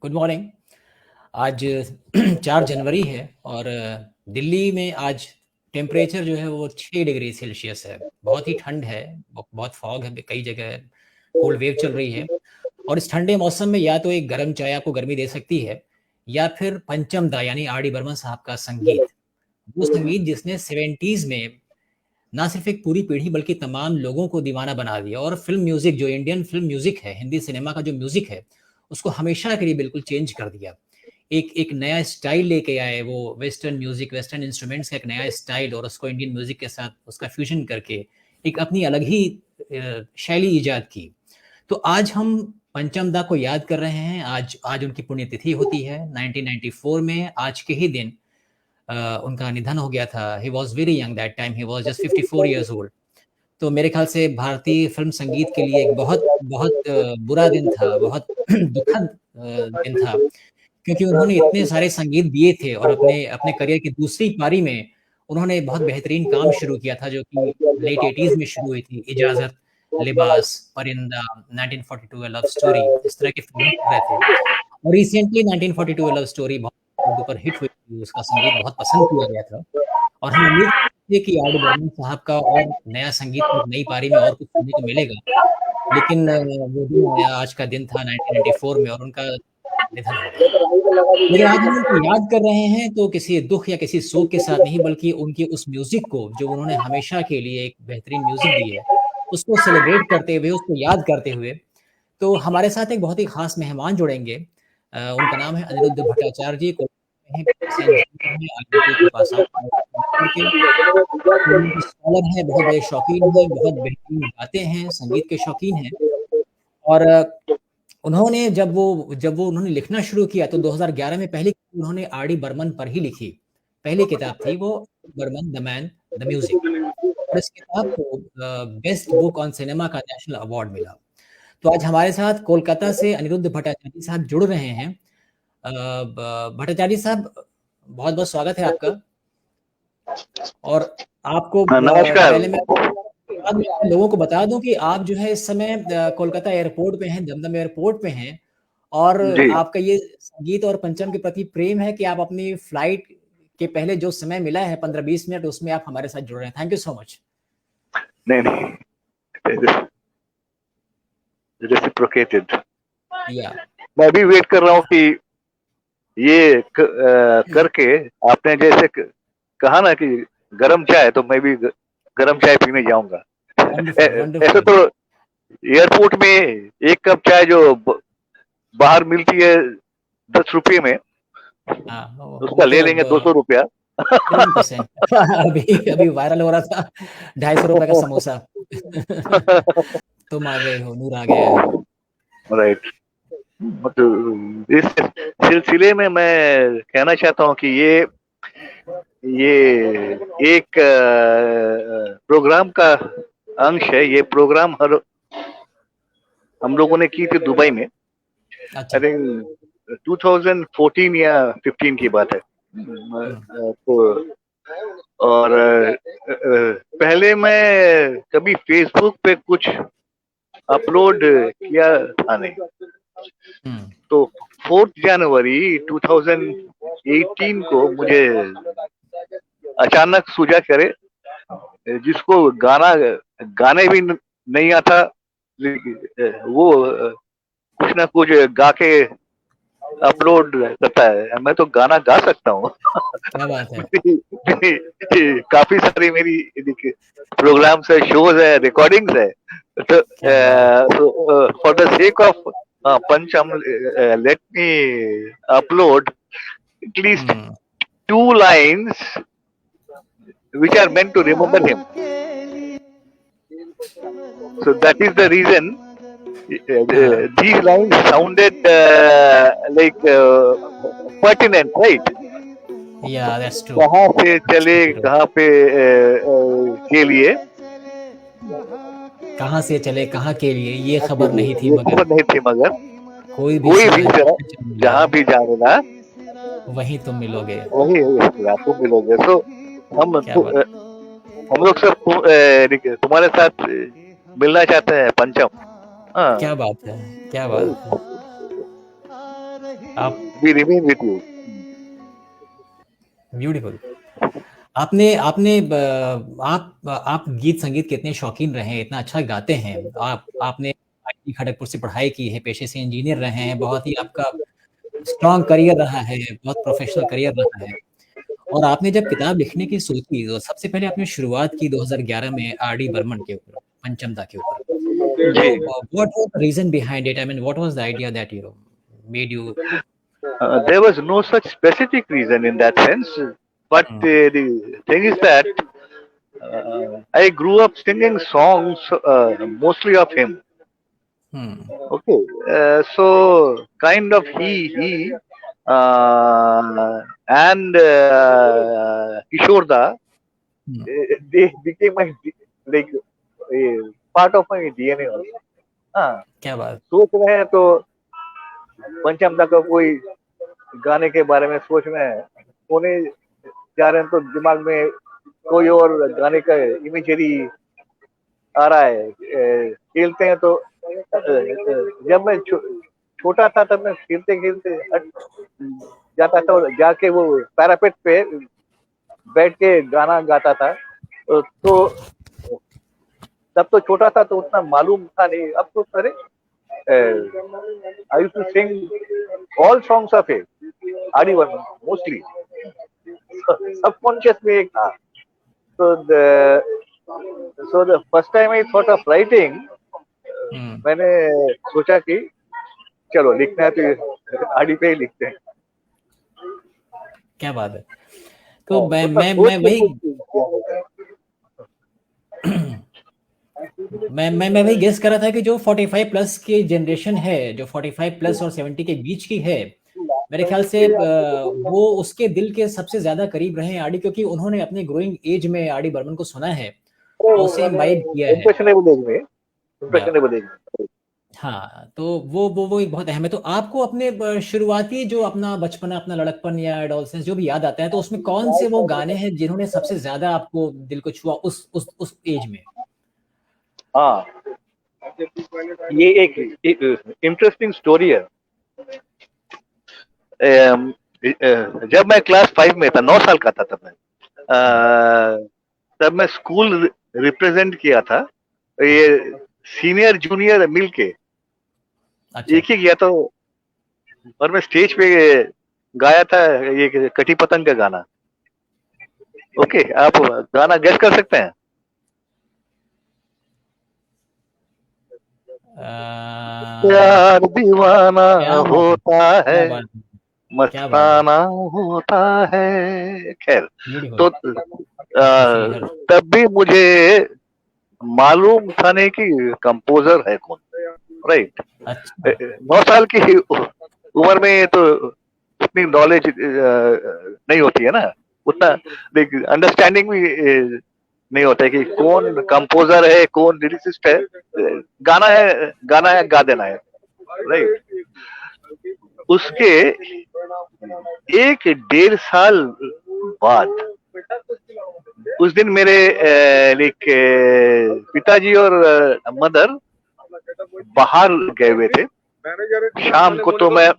Good morning. आज 4 जनवरी है और दिल्ली में आज टेम्परेचर जो है वो 6 डिग्री सेल्सियस है। बहुत ही ठंड है, बहुत फॉग है, कई जगह कोल्ड वेव चल रही है। और इस ठंडे मौसम में या तो एक गर्म चाय आपको गर्मी दे सकती है या फिर पंचम दा यानी आर डी बर्मन साहब का संगीत। वो संगीत जिसने 70s में ना सिर्फ एक पूरी पीढ़ी बल्कि तमाम लोगों को दीवाना बना दिया। और फिल्म म्यूजिक, जो इंडियन फिल्म म्यूजिक है, हिंदी सिनेमा का जो म्यूजिक है, उसको हमेशा के लिए बिल्कुल चेंज कर दिया। एक नया स्टाइल लेके आए वो, वेस्टर्न म्यूजिक, वेस्टर्न इंस्ट्रूमेंट्स का एक नया स्टाइल, और उसको इंडियन म्यूजिक के साथ उसका फ्यूजन करके एक अपनी अलग ही शैली इजाद की। तो आज हम पंचम दा को याद कर रहे हैं। आज उनकी पुण्यतिथि होती है। 1994 में आज के ही दिन उनका निधन हो गया था। He was very young that time, he was just 54 years old. तो मेरे ख्याल से भारतीय फिल्म संगीत के लिए एक बहुत बहुत बुरा दिन था, बहुत दुखद दिन था, क्योंकि उन्होंने इतने सारे संगीत दिए थे और अपने अपने करियर की दूसरी पारी में उन्होंने बहुत बेहतरीन काम शुरू किया था, जो कि लेट 80s में शुरू हुई थी। इजाजत, लिबास, परिंदा, 1942 अ लव स्टोरी, इस तरह की फिल्में कर रहे थे। और रिसेंटली 1942 अ लव स्टोरी बहुत उर्दू पर हिट हुई थी, उसका संगीत बहुत पसंद किया गया था। और हम उम्मीद करते हैं कि आर डी बर्मन साहब का और नया संगीत एक नई पारी में और कुछ सुनने को मिलेगा। लेकिन वो दिन आया, आज का दिन था 1994 में, और उनका निधन हो गया। लेकिन आज हम उनको याद कर रहे हैं तो किसी दुख या किसी शोक के साथ नहीं, बल्कि उनके उस म्यूजिक को जो उन्होंने हमेशा के लिए एक बेहतरीन म्यूजिक दी है, उसको सेलिब्रेट करते हुए, उसको याद करते हुए। तो हमारे साथ एक बहुत ही खास मेहमान जुड़ेंगे। उनका नाम है अनिरुद्ध भट्टाचार्य जी। कोलकाता में हैं, इंजीनियर हैं, IIT के पास आउट के स्कॉलर हैं, बहुत बड़े शौकीन हैं, बहुत बेहतरीन गाते हैं, संगीत के शौकीन हैं। और उन्होंने जब वो उन्होंने लिखना शुरू किया तो 2011 में पहली उन्होंने आर डी बर्मन पर ही लिखी। पहली किताब थी वो, Burman the man the music. और इस किताब को बेस्ट बुक ऑन सिनेमा का नेशनल अवार्ड मिला। तो आज हमारे साथ कोलकाता से अनिरुद्ध भट्टाचार्य साहब जुड़ रहे हैं। भट्टाचार्य साहब, बहुत बहुत स्वागत है आपका। और आपको नमस्कार। पहले मैं लोगों को बता दूं कि आप जो है इस समय कोलकाता एयरपोर्ट पे हैं, दमदम एयरपोर्ट पे हैं। और आपका ये संगीत और पंचम के प्रति प्रेम है कि आप अपनी फ्लाइट के पहले जो समय मिला है 15-20 मिनट, उसमें आप हमारे साथ जुड़ रहे हैं। Thank you so much. नहीं, रेसिप्रोकेटेड। या मैं भी वेट कर रहा हूँ कि ये करके आपने जैसे कहा ना कि गरम चाय, तो मैं भी गरम चाय पीने जाऊंगा। ऐसे तो एयरपोर्ट में एक कप चाय जो बाहर मिलती है 10 रुपये में, उसका ले लेंगे 200 रुपया। अभी वायरल हो रहा था 250 रुपए का समोसा। तुम आ गए हो, नूर आ गया है। राइट। इस सिलसिले में मैं कहना चाहता हूँ कि ये एक प्रोग्राम का अंश है। ये प्रोग्राम हम लोगों ने की थी दुबई में। आई थिंक 2014 या 15 की बात है। तो और पहले मैं कभी फेसबुक पे कुछ अपलोड किया था नहीं। तो 4 जनवरी 2018 को मुझे अचानक सूझा, करे जिसको गाने भी नहीं आता, वो कुछ ना कुछ गा के अपलोड करता है। मैं तो गाना गा सकता हूँ। क्या बात है। काफी सारी मेरी प्रोग्राम्स है, शोज है, रिकॉर्डिंग्स है। तो for the sake of Pancham, let me upload at least 2 lines which are meant to remember him. So that is the reason these lines sounded like pertinent, right? Yeah, that's true. कहाँ से चले कहाँ पे के लिए, कहाँ से चले कहाँ के लिए, ये खबर नहीं थी मगर कोई भी जहाँ भी जाना वहीं तुम मिलोगे, तुम मिलोगे। तो हम लोग सब तुम्हारे साथ मिलना चाहते हैं पंचम। क्या बात है, क्या बात है। आप We remain with you. Beautiful. आपने आपने आप गीत संगीत के इतने शौकीन रहे हैं, इतना अच्छा गाते हैं। आपने आईआईटी खड़गपुर से पढ़ाई की है, पेशे से इंजीनियर रहे हैं, बहुत ही आपका स्ट्रॉन्ग करियर रहा है, बहुत प्रोफेशनल करियर रहा है। और आपने जब किताब लिखने की सोची तो सबसे पहले आपने शुरुआत की 2011 में आर.डी. बर्मन के ऊपर, पंचमदा के ऊपर। तो जी। What was the reason behind it? I mean what was the idea that made you There was no such specific reason in that sense, but the thing is that I grew up singing songs mostly of him. Okay, so kind of he and Kishore Da, they became my like part of my DNA also. हाँ, क्या बात? सोच रहे हैं तो पंचमदा का कोई गाने के बारे में सोच रहे हैं, सोने जा रहे हैं तो दिमाग में कोई और गाने का इमेजरी आ रहा है। खेलते हैं तो जब मैं छोटा था तब मैं खेलते खेलते जाता था और जाके वो पैरापेट पे बैठ के गाना गाता था। तो तब तो छोटा था तो उतना मालूम था नहीं। अब तो अरे I used to sing all songs of it, R.D. Burman mostly. Subconscious में एक था। So the first time I thought of writing, मैंने सोचा कि चलो लिखना है तो आरडी पे ही लिखते हैं। क्या बात है। तो मैं वही गेस कर रहा था कि जो 45 प्लस की जनरेशन है, जो 45 प्लस और 70 के बीच की है, मेरे ख्याल से वो उसके दिल के सबसे ज्यादा करीब रहे हैं आरडी, क्योंकि उन्होंने अपने ग्रोइंग एज में आरडी बर्मन को सुना है, उसे इम्बाइब किया है। हाँ, तो वो एक बहुत अहम है। तो आपको अपने शुरुआती जो अपना बचपना, अपना लड़कपन या एडोलसेंस जो भी याद आता है, तो उसमें कौन से वो गाने हैं जिन्होंने सबसे ज्यादा आपको दिल को छुआ उस एज में? हाँ, ये एक इंटरेस्टिंग स्टोरी है। जब मैं क्लास 5 में था, 9 साल का था तब मैं स्कूल रिप्रेजेंट किया था। ये सीनियर जूनियर मिलके एक ही किया था, और मैं स्टेज पे गाया था ये कटी पतंग का गाना। ओके, आप गाना गेस कर सकते हैं? प्यार दीवाना होता है, मस्ताना होता है। खैर, तो तब भी मुझे मालूम था नहीं कि कंपोजर है कौन, राइट। 9 साल की उम्र में तो उतनी नॉलेज नहीं होती है ना, उतना अंडरस्टैंडिंग भी नहीं होता है कि कौन कंपोजर है, कौन लिरिसिस्ट है। गाना है गा देना है, राइट। उसके 1-1.5 साल बाद उस दिन मेरे पिताजी और मदर बाहर गए हुए थे शाम को। तो मैं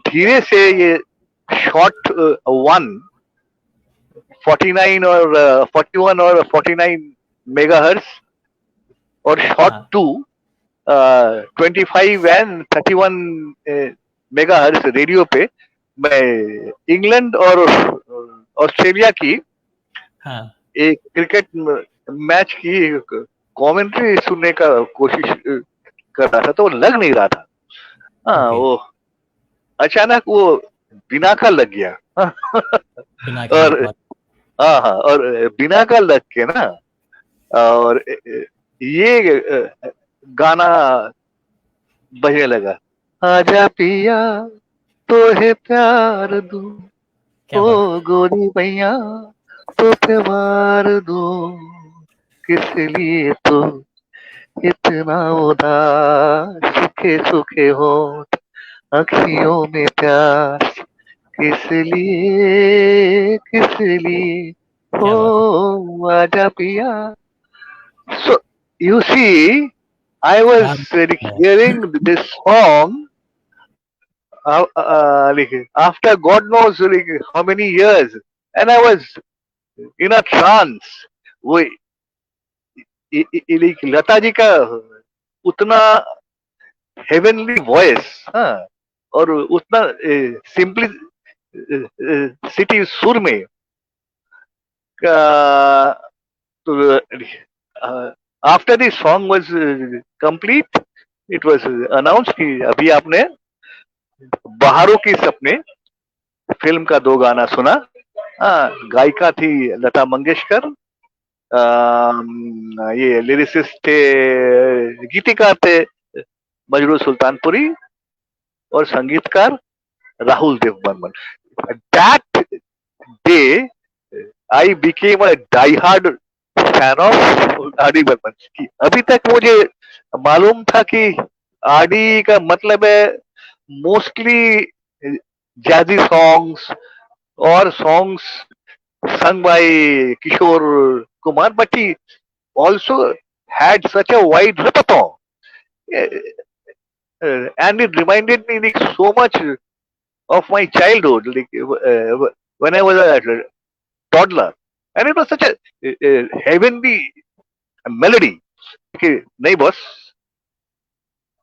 धीरे से ये शॉट 1 49 और 41 और 49 मेगाहर्ट्ज और शॉट 2 25 एंड 31 मेगाहर्ट्ज रेडियो पे मैं इंग्लैंड और ऑस्ट्रेलिया की एक क्रिकेट मैच की कमेंट्री सुनने का कोशिश कर रहा था, तो लग नहीं रहा था। हाँ, वो अचानक वो बिना का लग गया। और हाँ, और बिना का लग के ना, और ये गाना बजने लगा, आजा पिया तो है प्यार दूं, ओ गोरी भैया तो प्यार दूं, किस लिए तो इतना उदास, सूखे सूखे होठ अखियों में प्यार, किस लिए ओ आजा पिया। So you see, I was hearing this song like after God knows like how many years, and I was in a trance. वो like लता जी का उतना हेवनली वॉइस, हाँ, और उतना सिंपली सिटी सुर में तो after the song was complete it was announce कि अभी आपने बहारों के सपने फिल्म का 2 गाना सुना। हाँ, गायिका थी लता मंगेशकर, ये लिरिसिस्ट थे, गीतिकार थे मजरू सुल्तानपुरी, और संगीतकार Rahul Dev Burman. That day I became a die hard fan of R D Burman की। अभी तक मुझे मालूम था कि आर डी का मतलब है मोस्टली जैजी सॉन्ग्स और songs sung by Kishore Kumar, but he also had such a wide repertoire. And it reminded me like so much of my childhood, like when I was a toddler, and it was such a heavenly melody. Okay, नहीं बस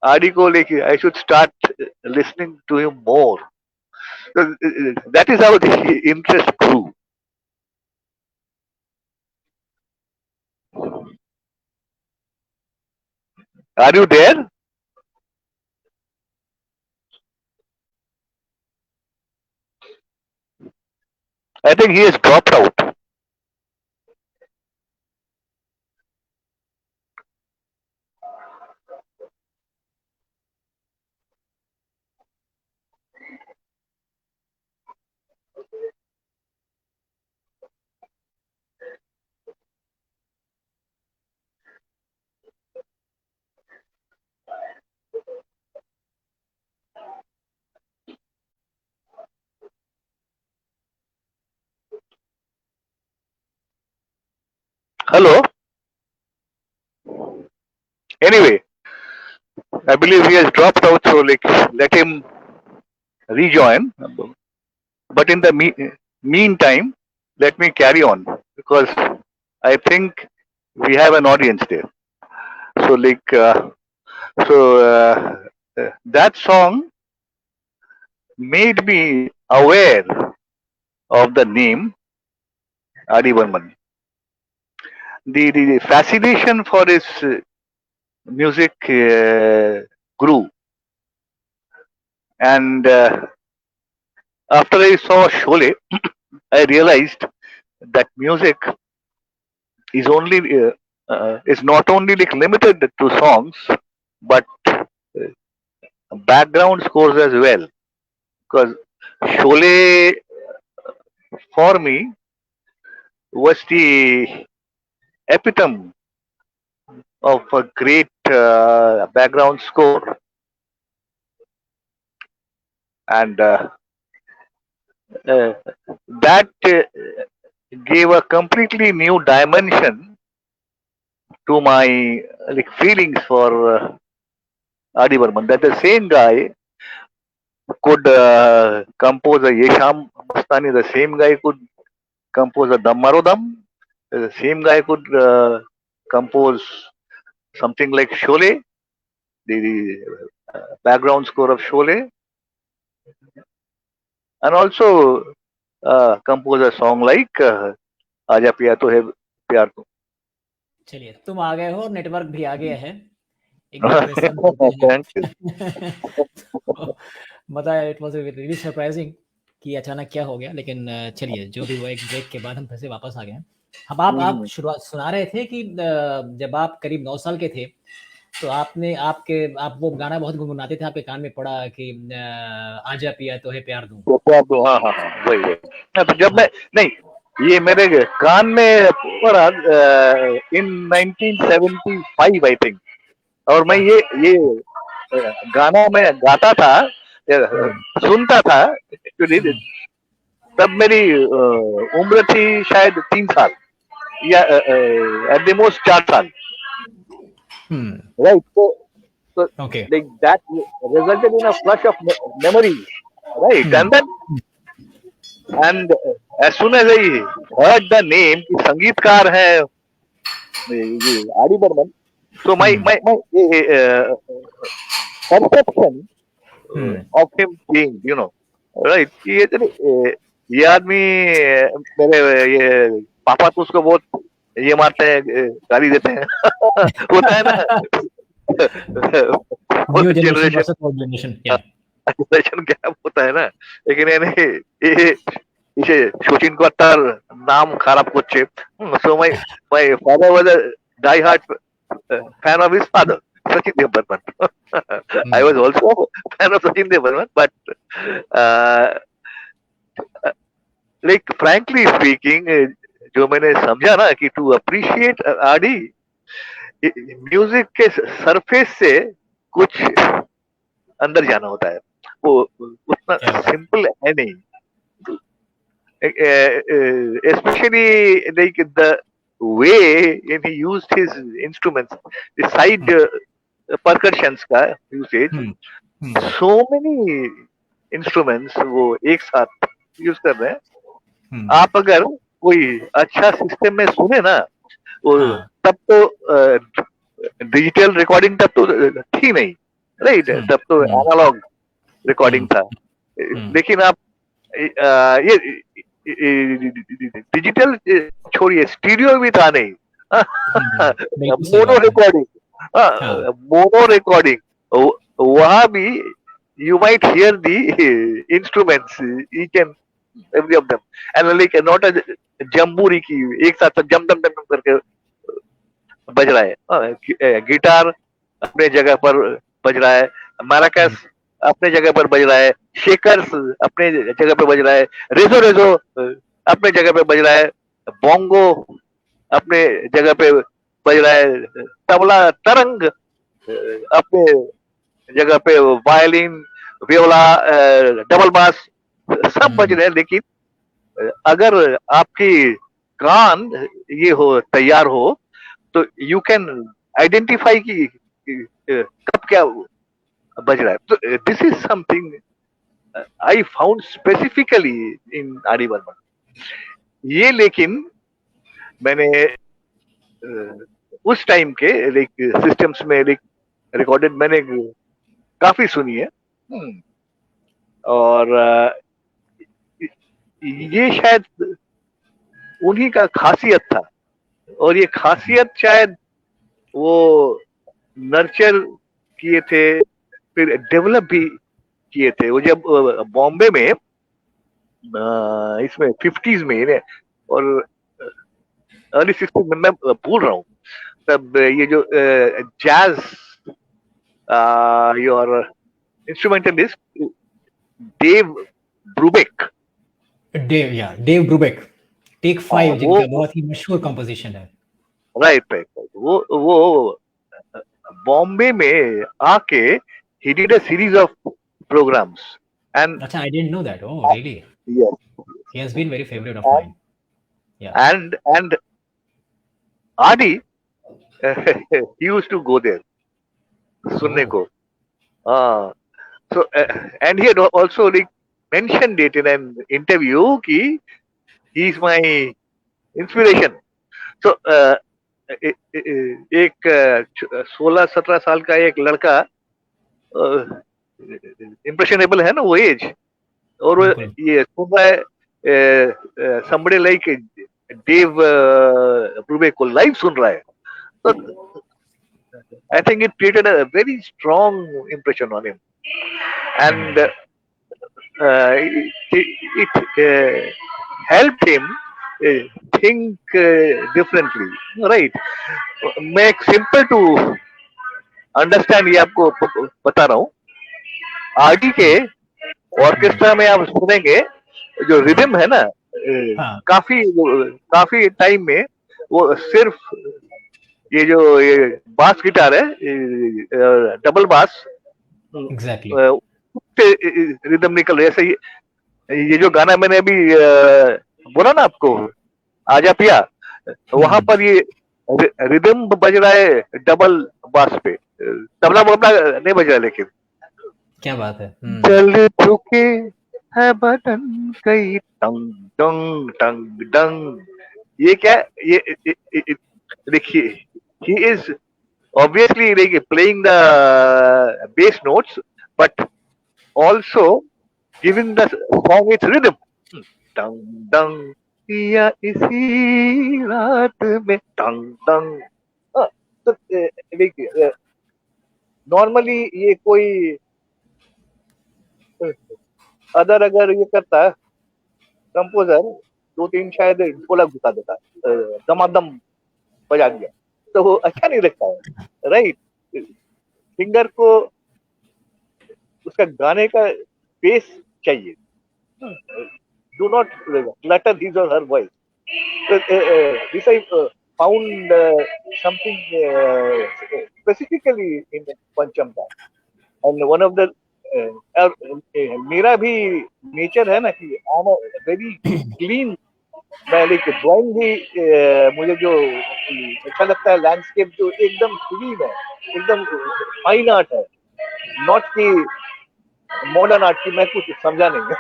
आदि को लेके I should start listening to him more. So, that is how the interest grew. Are you there? I think he has dropped out. Hello. Anyway, I believe he has dropped out, so like let him rejoin. But in the meantime, let me carry on because I think we have an audience there. So like that song made me aware of the name Adi Burman. The fascination for his music grew, and after I saw Sholay, I realized that music is only is not only like limited to songs, but background scores as well. Because Sholay for me was the epitome of a great background score, and that gave a completely new dimension to my like feelings for Adi Burman. That the same guy could compose a Yesham Mastani, the same guy could compose a Dammarodam, the same guy could compose something like Sholay, the background score of Sholay, and also compose a song like Aja Piya To Hai Pyar Tu. चलिए, तुम आ गए हो और network भी आ गया है। मतलब it was really surprising कि अचानक क्या हो गया, लेकिन चलिए जो भी वो एक ब्रेक के बाद हम फिर से वापस आ गए हैं। अब आप शुरुआत सुना रहे थे कि जब आप करीब 9 साल के थे तो आप वो गाना बहुत गुनगुनाते थे, आपके कान में पड़ा कि आजा पिया तो है प्यार दूं। हाँ हाँ हाँ वही तो जब मैं नहीं ये मेरे कान में पड़ा इन 1975 आई थिंक, और मैं ये गाना मैं गाता था, सुनता था। तब मेरी उम्र थी शायद 3 साल या एट द मोस्ट 4 साल, राइट। तो So Okay. like that resulted in a flush of memories, right? Hmm. And as soon as I heard the name कि संगीतकार है ये R D Burman, so my Hmm. perception Hmm. of him changed, you know, right? कि ये आदमी मेरे ये पापा तो उसको बहुत ये मारते हैं, गाली देते हैं होता है ना New generation generation versus old generation. Yeah. Generation gap होता है ना, लेकिन ये इसे शचीन कोट्टार नाम খারাপ করছে, so my father was a die hard fan of his father, Sachin Dev Burman. I was also a fan of Sachin Dev Burman, but uh, like frankly speaking, जो मैंने समझा ना कि टू अप्रिशिएट आरडी, म्यूजिक के surface से कुछ अंदर जाना होता है, वो उतना सिंपल है नहीं, especially like the way he used his instruments, the side percussions का usage, so many instruments वो एक साथ यूज कर रहे हैं। आप अगर कोई अच्छा सिस्टम में सुने ना, वो तब तो डिजिटल रिकॉर्डिंग तब तो थी नहीं, राइट? तब तो एनालॉग रिकॉर्डिंग था, लेकिन आप ये डिजिटल छोड़िए, स्टीरियो भी था नहीं, मोनो रिकॉर्डिंग, वहां भी you might hear the instruments, each and every of them, and like not a jamboree की एक साथ जम दम दम करके बज रहा है, गिटार अपने जगह पर बज रहा है, मैराकस अपने जगह पर बज रहा है, शेकर्स अपने जगह पर बज रहा है, रेजो रेजो अपने जगह पे बज रहा है, बोंगो अपने जगह पे बज रहा है, तबला तरंग अपने जगह पे, वायलिन, वियोला, डबल बास सब बज रहे हैं, लेकिन अगर आपकी कान ये हो तैयार हो तो यू कैन आइडेंटिफाई कि कब क्या बज रहा है। तो this is something I found specifically in R D. Burman. ये लेकिन मैंने उस टाइम के लाइक सिस्टम्स में रिकॉर्डेड मैंने काफी सुनी है, और ये शायद उन्हीं का खासियत था, और ये खासियत शायद वो नर्चर किए थे, फिर डेवलप भी किए थे। वो जब बॉम्बे में इसमें 50s में और अर्ली 60s में, मैं भूल रहा हूँ, तब ये जो jazz your instrumentalist Dave Brubeck, Dave Brubeck, take 5 जिनका बहुत ही मशहूर कंपोजिशन है। राइट। वो बॉम्बे में आके he did a series of programs, and अच्छा, I didn't know that. Oh, really? Yes. He has been very favorite of mine. Yeah. And R.D. he used to go there सुनने को। So and he had also like mentioned it in an interview कि he is my inspiration. So एक 16-17 साल का एक लड़का, impressionable है ना वो एज, और ये सुन रहा है somebody like डेव ब्रूबेक को लाइव सुन रहा है, तो I think it created a very strong impression on him, and it helped him think differently, right? मैं एक simple to understand ये आपको बता रहा हूँ। आरडी के ऑर्केस्ट्रा में आप सुनेंगे जो रिदम है ना, काफी टाइम में वो सिर्फ ये जो ये बास गिटार है, डबल बास, रिदम निकल रही है। ये जो गाना मैंने अभी बोला ना आपको, आजा पिया, वहां पर ये रिदम बज रहा है डबल बास पे, तबला वबला नहीं बज रहा, लेकिन क्या बात है। जल चुके है बदन कई टंग टंग टंग टंग। ये क्या, ये देखिए, he is obviously like playing the bass notes, but also giving the song its rhythm. टंग टंग या इसी रात में टंग टंग। तो देखिए, नॉर्मली ये कोई अदर अगर ये करता है कंपोजर, दो तीन शायद ढोलक घुसा देता, दमादम बजा दिया, तो वो अच्छा नहीं लगता है, राइट। सिंगर को उसका गाने का पेस चाहिए, do not clutter his or her voice. This I found something specifically in पंचम का, and one of the मेरा भी नेचर है ना कि आई एम वेरी क्लीन। मैं लाइक ड्राइंग भी मुझे जो अच्छा लगता है, लैंडस्केप जो एकदम क्लीन है, एकदम फाइन आर्ट है, नॉट कि मॉडर्न आर्ट की मैं कुछ समझा नहीं है।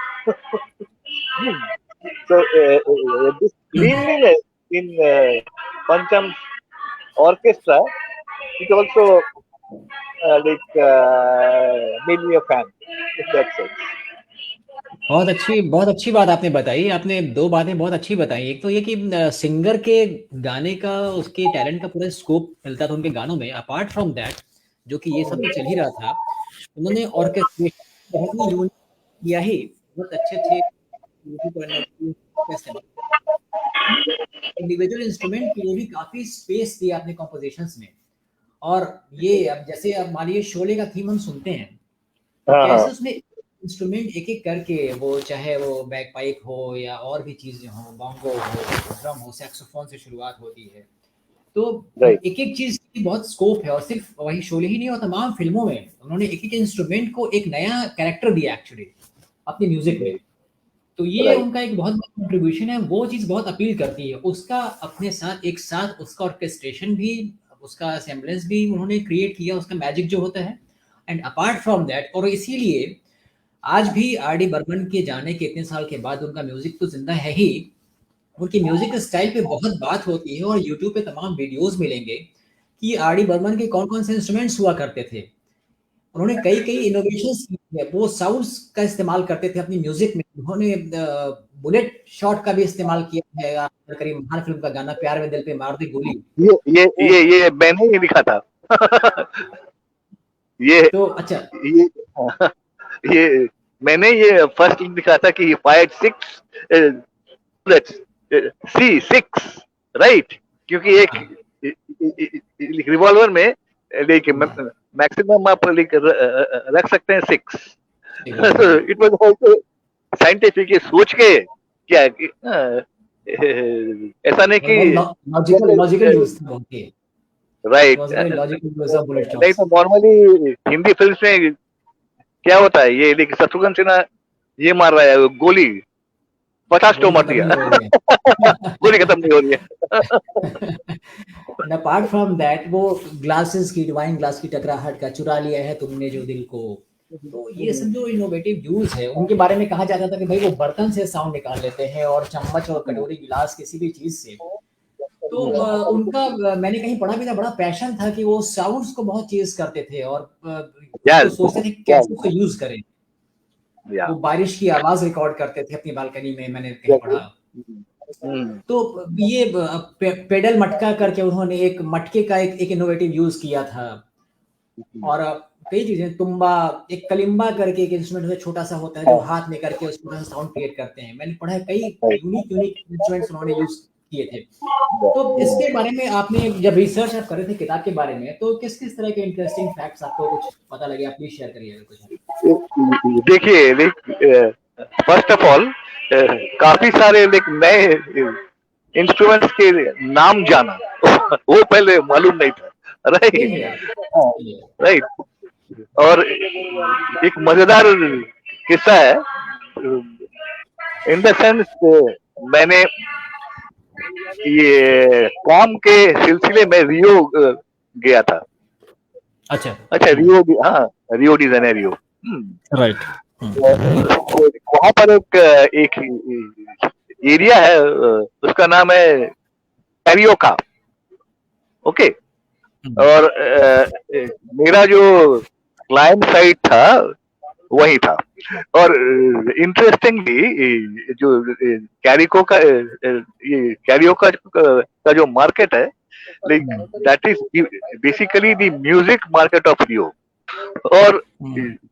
So this cleanliness in Pancham's orchestra, it also made me a fan in that sense. बहुत अच्छी बात आपने बताई। आपने दो बातें बहुत अच्छी बताई। एक तो ये कि सिंगर के गाने का, उसके टैलेंट का पूरा स्कोप मिलता था उनके गानों में। अपार्ट फ्रॉम दैट, जो कि ये सब तो चल ही रहा था, उन्होंने ऑर्केस्ट्रेशन बहुत ही यूनिक किया ही, बहुत अच्छे थे इंडिविजुअल इंस्ट्रूमेंट के लिए भी काफी स्पेस दिया अपने कॉम्पोजिशंस में। और ये अब जैसे अब मान लीजिए शोले का थीम हम सुनते हैं, तो कैसे उसमें इंस्ट्रूमेंट एक एक करके, वो चाहे वो बैक पाइप हो या और भी चीजें हो, बॉन्गो हो, ड्रम हो, सैक्सोफोन से शुरुआत होती है। तो एक एक चीज की बहुत स्कोप है। और सिर्फ वही शोले ही नहीं हो, तमाम फिल्मों में उन्होंने एक एक इंस्ट्रूमेंट को एक नया कैरेक्टर दिया एक्चुअली अपनी म्यूजिक में। तो ये उनका एक बहुत बड़ा कंट्रीब्यूशन है। वो चीज बहुत अपील करती है, उसका अपने साथ एक साथ उसका ऑर्केस्ट्रेशन भी, उसका असेंबलेंस भी उन्होंने क्रिएट किया, उसका मैजिक जो होता है। एंड अपार्ट फ्रॉम दैट, और इसीलिए आज भी आर डी बर्मन के जाने के इतने साल के बाद उनका म्यूजिक तो जिंदा है ही। उनकी म्यूजिक स्टाइल पे बहुत बात होती है, और यूट्यूब पे तमाम वीडियोस मिलेंगे कि आर डी बर्मन के कौन कौन से इंस्ट्रूमेंट्स हुआ करते थे। उन्होंने कई कई इनोवेशंस की है। वो साउंड्स का इस्तेमाल करते थे अपनी म्यूजिक में। उन्होंने बुलेट शॉट का भी इस्तेमाल किया है। करीब महान फिल्म का गाना प्यार में दिल पे मार दी गोली, ये मैंने ही लिखा था। ये तो अच्छा, ये मैंने ये फर्स्ट लिखा था कि फायर्ड 6 बुलेट्स, C6, राइट। क्योंकि एक रिवॉल्वर में मैक्सिमम आप रख सकते हैं 6। इट वाज आल्सो साइंटिफिक, सोच के क्या ऐसा नहीं कि लॉजिकल यूज था उनके, right. Logical use of bullet नहीं तो नॉर्मली हिंदी फिल्म में क्या होता है, ये लेकिन शत्रुघ्न सिन्हा ये मार रहा है गोली, 50 तो मर दिया। गोली खत्म नहीं हो रही है। एंड अपार्ट फ्रॉम दैट, वो ग्लासेस की, डिवाइन ग्लास की टकराहट का, चुरा लिया है तुमने जो दिल को, तो ये सब जो इनोवेटिव यूज है उनके बारे में कहा जाता था कि भाई वो बर्तन से साउंड निकाल लेते हैं, और चम्मच और कटोरी गिलास किसी भी चीज से। तो उनका मैंने कहीं पढ़ा भी था, बड़ा पैशन था कि वो साउंड्स को बहुत चीज करते थे, और तो सोचते थे कैसे उसको यूज करें। वो बारिश की आवाज रिकॉर्ड करते थे अपनी बालकनी में, मैंने कहीं पढ़ा। तो ये पेडल मटका करके उन्होंने एक मटके का एक इनोवेटिव यूज किया था। और कई चीजें, तुम्बा, एक कलिम्बा करके एक इंस्ट्रूमेंट छोटा सा होता है जो हाथ में करके उसमें साउंड क्रिएट करते हैं। मैंने पढ़ा है कई यूनिक इंस्ट्रूमेंट्स उन्होंने यूज किए थे। तो इसके बारे में आपने जब रिसर्च आप कर रहे थे किताब के बारे में, तो किस किस तरह के इंटरेस्टिंग फैक्ट्स आपको कुछ पता लगे, आप प्लीज शेयर करिए कुछ। देखिए, फर्स्ट ऑफ ऑल काफी सारे नए इंस्ट्रूमेंट्स के नाम जाना वो पहले मालूम नहीं था, राइट। और एक मजेदार किस्सा है, इन द सेंस मैंने ये काम के सिलसिले में रियो गया था। अच्छा रियो, हाँ, रियो डी जेनेरियो। राइट। वहां पर एक एरिया है, उसका नाम है कैरियोका। ओके। और मेरा जो क्लाइंट साइट था वही था। और इंटरेस्टिंगली जो कैरिको का ये कैरियोका का जो मार्केट है, like that is basically the music market of Rio. और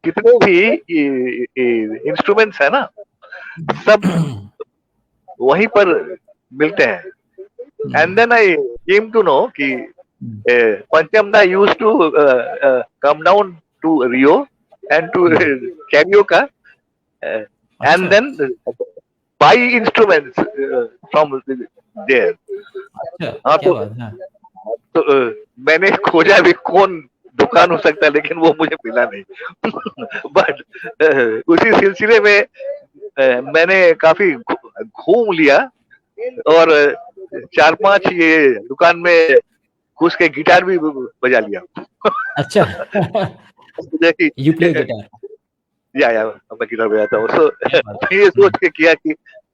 कितने भी इंस्ट्रूमेंट्स है ना, सब वहीं पर मिलते हैं। And then I came to know कि Panchamda used to come down to Rio and to Carioca, and then buy instruments from there. हाँ, तो मैंने खोजा भी कौन दुकान हो सकता है, लेकिन वो मुझे मिला नहीं। बट उसी सिलसिले में मैंने काफी घूम लिया और 4-5 ये दुकान में घुस के गिटार भी बजा लिया। अच्छा। You play guitar? या मैं गिटार बजाता हूँ। तो ये सोच के किया कि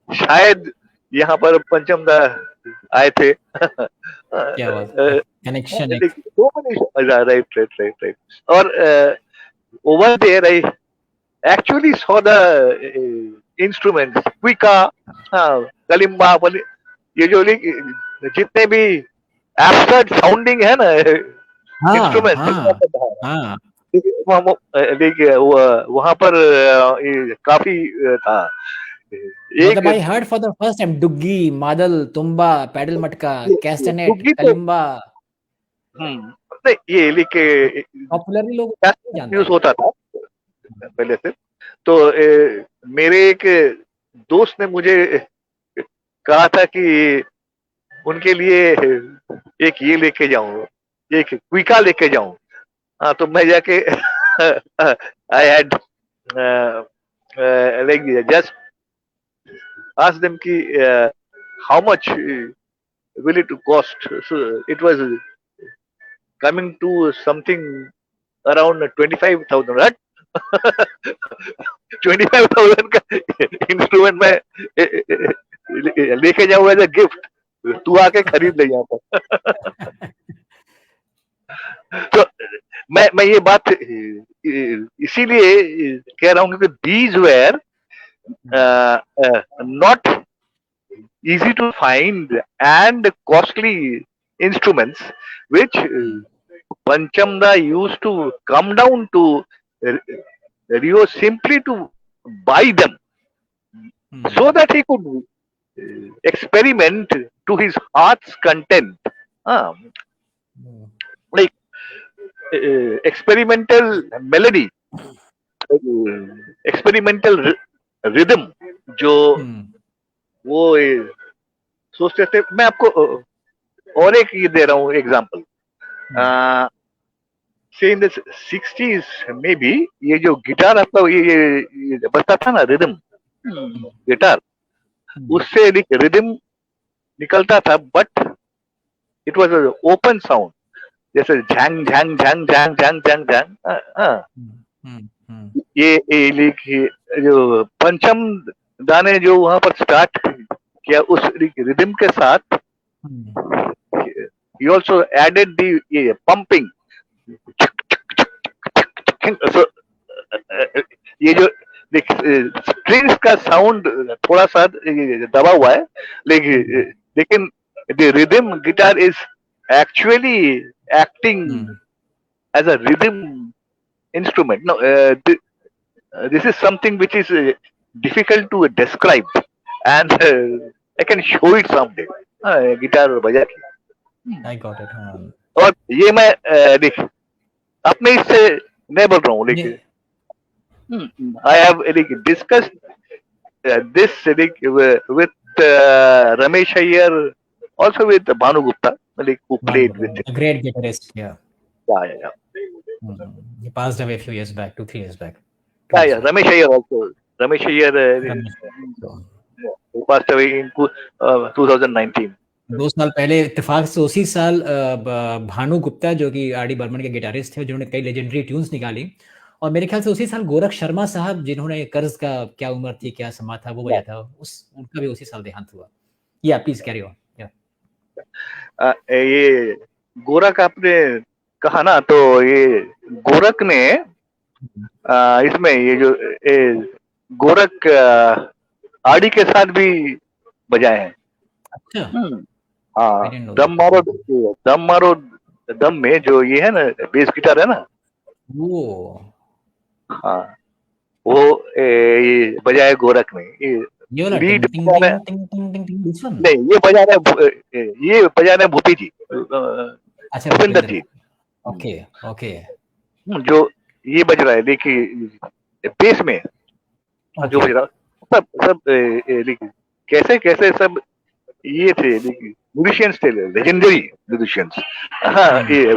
शायद यहाँ पर पंचमदा आए थे। क्या बात, कनेक्शन है। राइट। और over there I actually saw the instruments, cuica, kalimba, ये जो जितने भी एब्स्ट्रैक्ट साउंडिंग है ना इंस्ट्रूमेंट, वहां पर काफी था। मतलब I heard for the first time डुग्गी, मादल, तुम्बा, पैडल मटका, कैस्टनेट, कलिम्बा। नहीं, ये लेके पॉपुलरली लोग यूज होता था पहले से। तो मेरे एक दोस्त ने मुझे कहा था कि उनके लिए एक ये लेके जाऊं, एक क्विका लेके जाऊं। हाँ, तो मैं जाके I had like just asked them ki how much will it cost. So it was coming to something around 25,000, right? 25,000 का इंस्ट्रूमेंट में लेके जाऊँ एज अ गिफ्ट, तू आके खरीद ले यहाँ पर। तो मैं ये बात इसीलिए कह रहा हूँ क्योंकि these were not easy to find and costly instruments which Panchamda used to come down to Rio simply to buy them so that he could experiment to his heart's content. Like experimental melody, experimental rhythm जो वो सोचते थे। मैं आपको और एक ये दे रहा हूँ एग्जांपल। से इन द 60s में भी ये जो गिटार आपका ये बजता था ना, रिदम गिटार, उससे रिदम निकलता था, but it was open sound, जैसे झैंग झैंग झैंग झैंग झैंग झैंग झैंग। ये जो पंचम दाने जो वहां पर स्टार्ट किया उस रिदम के साथ, he also added the pumping. So, ये जो स्ट्रिंग्स का साउंड थोड़ा सा दबा हुआ है, लेकिन the rhythm guitar is actually acting as a rhythm instrument. No, this is something which is difficult to describe, and I can show it someday. Guitar बजा के। I got it. और ये मैं देख अपने इससे नहीं बोल रहा हूँ, लेकिन I have discussed this with Ramesh Iyer, also with Bhanu Gupta, who played with a great guitarist. Yeah. He passed away a few years back, 2-3 years back. Ramesh Iyer also. Ramesh Iyer who passed away in 2019. 2 साल पहले इत्तेफाक से उसी साल भानु गुप्ता जो कि are D Burman के guitarist थे, जिन्होंने कई लेजेंडरी ट्यून्स निकाली, और मेरे ख्याल से उसी साल गोरख शर्मा साहब, जिन्होंने कर्ज का क्या उम्र थी क्या समा था वो बजाया था, उनका भी उसी साल देहांत हुआ। या प्लीज कैरी ऑन। ये गोरख आपने कहा ना, तो ये गोरख ने इसमें ये जो गोरख आरडी के साथ भी बजाए हैं। अच्छा। हाँ, दम मारो दम में जो ये है ना बेस गिटार है ना, वो हाँ वो ये बजाए गोरख ने। ये वाला लीड टिंग टिंग टिंग टिंग टिंग टिंग टिंग दिस वन नहीं, ये बजा रहे भूपी जी, अच्छा भूपेंद्र जी। ओके ओके, जो ये बज रहा है देखिए बेस में जो बज रहा सब सब देखिए कैसे कैसे सब ये थे देखिए म्यूजिशियंस थे, लेजेंडरी म्यूजिशियंस। हाँ, ये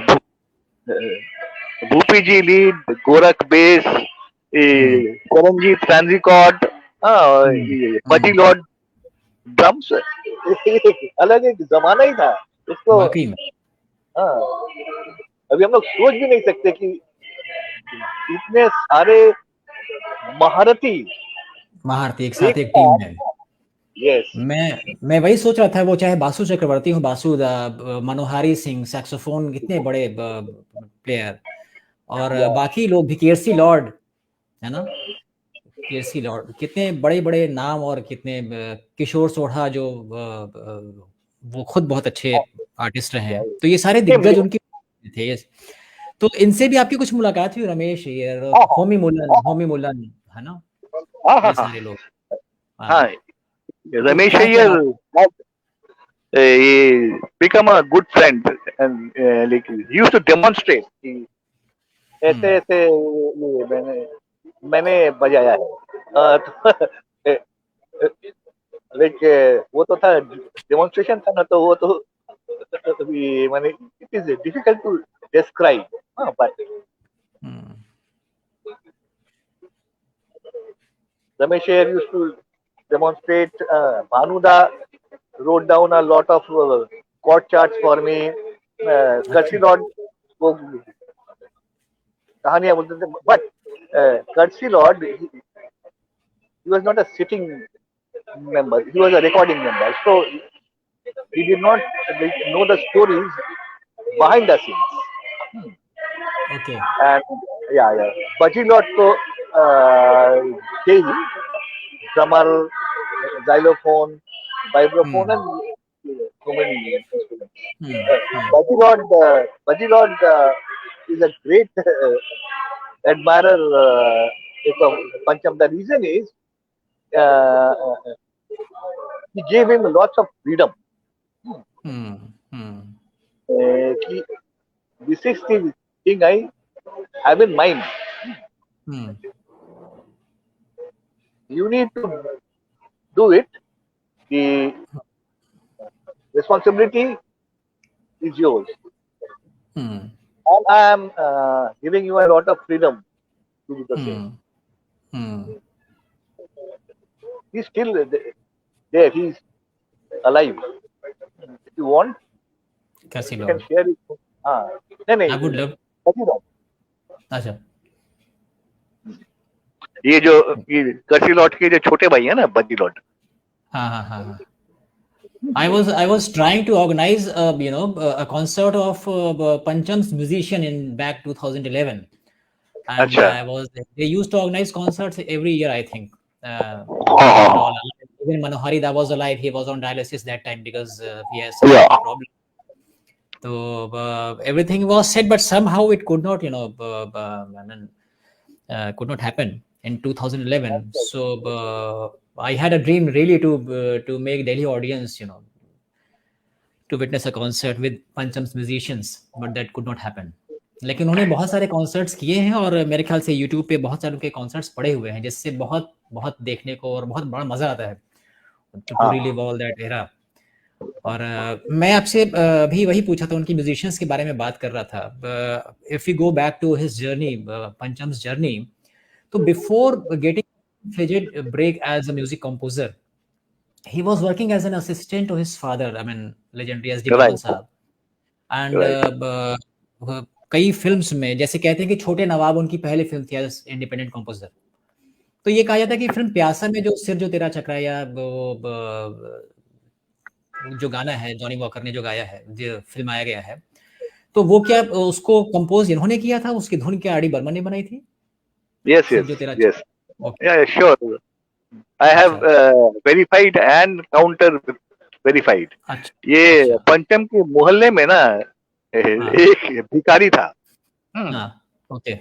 Bhupi ji lead, Gorakh bass, Charanjit fancy chord, Buji lord drums. अलग एक जमाना ही था उसको। हाँ, अभी हम लोग सोच भी नहीं सकते कि इतने सारे महारथी एक साथ एक टीम में। यस, मैं वही सोच रहा था, वो चाहे बासु चक्रवर्ती हो, बासु मनोहारी सिंह सैक्सोफोन, कितने बड़े प्लेयर, और बाकी लोग भी, केसी लॉर्ड है ना, केसी लॉर्ड, कितने बड़े बड़े नाम, और कितने किशोर सोढ़ा जो वो खुद बहुत अच्छे आर्टिस्ट रहे हैं, तो ये सारे दिग्गज उनके थे। तो इनसे भी आपकी कुछ मुलाकात हुई, रमेश, ये होमी मुलन है ना, ये सारे लोग। हाँ, Ramesh Iyer become a good friend and like he used to demonstrate कि ऐसे ऐसे मैंने बजाया है। वो तो था डेमोन्स्ट्रेशन था ना, तो वो तो मैंने it is difficult to describe, but Ramesh Ayer used to demonstrate. Bhanuda wrote down a lot of chord charts for me. Curtsy Lord वो कहानियां बोलते थे, but Curtsy Lord he was not a sitting member, he was a recording member, so he did not know the stories behind the scenes. Okay. And yeah, Baji Lord तो थे ही, drummer, xylophone, vibraphone and so many instruments. Baji Lord is a great admirer of Pancham. The reason is he gave him lots of freedom. This is the thing I have in mind. You need to do it. The responsibility is yours. And I am giving you a lot of freedom to do the same. He's still there. He's alive. If you want, you can share it. I would love. अच्छा, ये जो कर्सी Lord के जो छोटे भाई है ना, बजी लॉर्ड। हाँ। I was trying to organize a concert of Pancham's musician in back 2011, and they used to organize concerts every year, I think. Even Manohari Da was alive. He was on dialysis that time because he has some problem. So everything was set, but somehow it could not, could not happen in 2011. So I had a dream really to make Delhi audience, to witness a concert with Pancham's musicians, but that could not happen. लेकिन उन्होंने बहुत सारे concerts किए हैं, और मेरे ख्याल से यूट्यूब पे बहुत सारे उनके कॉन्सर्ट्स पड़े हुए हैं, जिससे बहुत बहुत देखने को और बहुत बड़ा मजा आता है, to relive all that era. और मैं आपसे भी वही पूछा था, उनकी म्यूजिशियंस के बारे में बात कर रहा था. If you go back to his journey, Pancham's journey, तो before getting fledged break as a music composer, he was working as an assistant to his father, I mean legendary S.D. Right. Burman साहब, and कई films में जैसे कहते हैं कि छोटे नवाब उनकी पहली फिल्म थी एज इंडिपेंडेंट कंपोजर। तो ये कहा जाता है कि फिल्म प्यासा में जो सिर जो तेरा चकराया जो गाना है जॉनी वॉकर ने जो गाया है, जो फिल्माया गया है, तो वो क्या उसको कंपोज इन्होंने किया था, उसकी धुन क्या आर डी बर्मन ने बनाई थी? Yes, सिर yes, जो तेरा yes. Okay, Yeah, sure. I have अच्छा verified and counter verified. अच्छा ये अच्छा, पंचम के मोहल्ले में ना हाँ एक भिखारी था। हाँ ओके